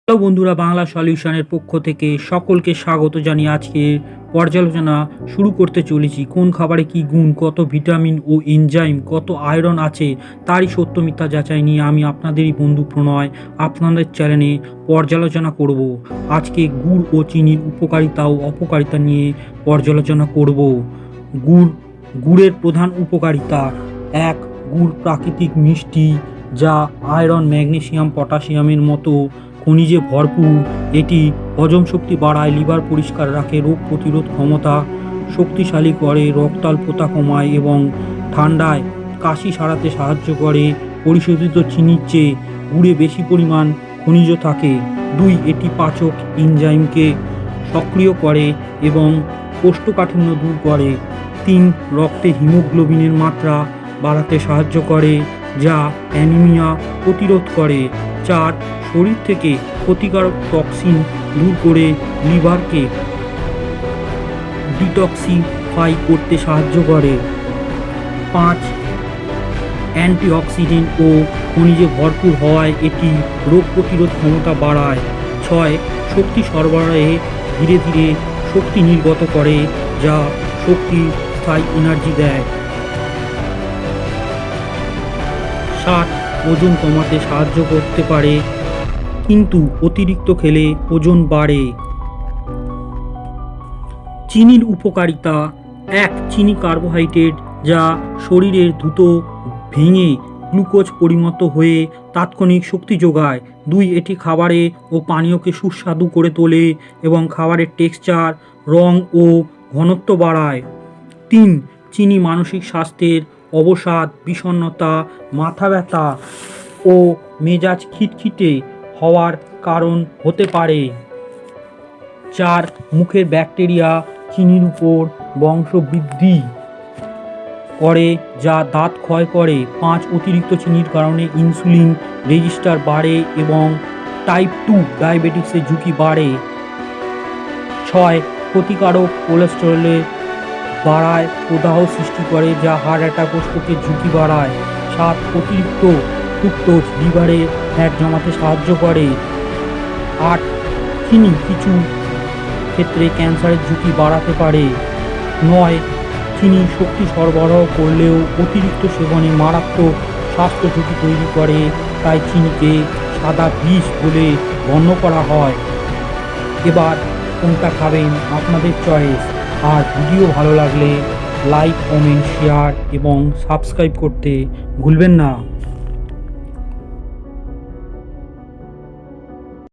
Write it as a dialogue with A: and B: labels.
A: Hello বন্ধুরা, বাংলা সলিউশনের পক্ষ থেকে সকলকে স্বাগত জানিয়ে আজকে পর্যালোচনা শুরু করতে চলেছি। কোন খাবারে কি গুণ, কত ভিটামিন ও এনজাইম, কত আয়রন আছে তারই সত্য মিথ্যা যাচাই নিয়ে আমি আপনাদেরই বন্ধু প্রণয় আপনাদের চ্যানেলে পর্যালোচনা করব। আজকে গুড় ও চিনির উপকারিতা ও অপকারিতা নিয়ে পর্যালোচনা করব। গুড়ের প্রধান উপকারিতা: 1. গুড় প্রাকৃতিক মিষ্টি যা আয়রন, ম্যাগনেসিয়াম, পটাশিয়ামের মতো খনিজে ভরপুর। এটি হজম শক্তি বাড়ায়, লিভার পরিষ্কার রাখে, রোগ প্রতিরোধ ক্ষমতা শক্তিশালী করে, রক্তাল্পতা কমায় এবং ঠান্ডায় কাশি সারাতে সাহায্য করে। পরিশোধিত চিনির চেয়ে গুড়ে বেশি পরিমাণ খনিজ থাকে। 2. এটি পাচক এনজাইমকে সক্রিয় করে এবং কোষ্ঠকাঠিন্য দূর করে। 3. রক্তে হিমোগ্লোবিনের মাত্রা বাড়াতে সাহায্য করে, যা অ্যানিমিয়া প্রতিরোধ করে। 4. শরীর থেকে ক্ষতিকারক টক্সিন দূর করে লিভারকে ডিটক্সিফাই করতে সাহায্য করে। 5. অ্যান্টিঅক্সিডেন্ট ও খনিজে ভরপুর হওয়ায় এটি রোগ প্রতিরোধ ক্ষমতা বাড়ায়। 6. শক্তি সরবরাহে ধীরে ধীরে শক্তি নির্গত করে, যা শক্তি স্থায়ী এনার্জি দেয়। 7. ওজন কমাতে সাহায্য করতে পারে, কিন্তু অতিরিক্ত খেলে ওজন বাড়ে। চিনির উপকারিতা: 1. চিনি কার্বোহাইড্রেট যা শরীরের দ্রুত ভেঙে গ্লুকোজ পরিণত হয়ে তাৎক্ষণিক শক্তি যোগায়। 2. এটি খাবারে ও পানীয়কে সুস্বাদু করে তোলে এবং খাবারের টেক্সচার, রং ও ঘনত্ব বাড়ায়। 3. চিনি মানসিক স্বাস্থ্যের অবসাদ, বিষণ্ণতা, মাথা ব্যথা ও মেজাজ খিটখিটে হওয়ার কারণ হতে পারে। 4. মুখের ব্যাকটেরিয়া চিনির উপর বংশবৃদ্ধি করে, যা দাঁত ক্ষয় করে। 5. অতিরিক্ত চিনির কারণে ইনসুলিন রেজিস্টার বাড়ে এবং টাইপ 2 ডায়াবেটিসের ঝুঁকি বাড়ে। 6. ক্ষতিকারক কোলেস্টেরলের বাড়ায় প্রদাহ সৃষ্টি করে, যা হার্ট অ্যাটাক ও স্ট্রোকের ঝুঁকি বাড়ায়। 7. অতিরিক্ত ফ্রুক্টোজ লিভারে ফ্যাট জমাতে সাহায্য করে। 8. চিনি কিছু ক্ষেত্রে ক্যান্সারের ঝুঁকি বাড়াতে পারে। 9. চিনি শক্তি সরবরাহ করলেও অতিরিক্ত সেবনে মারাত্মক স্বাস্থ্য ঝুঁকি তৈরি করে, তাই চিনিকে সাদা বিষ বলে গণ্য করা হয়। এবার কোনটা খাবেন আপনাদের চয়েস। আর ভিডিও ভালো লাগলে লাইক, কমেন্ট, শেয়ার এবং সাবস্ক্রাইব করতে ভুলবেন না।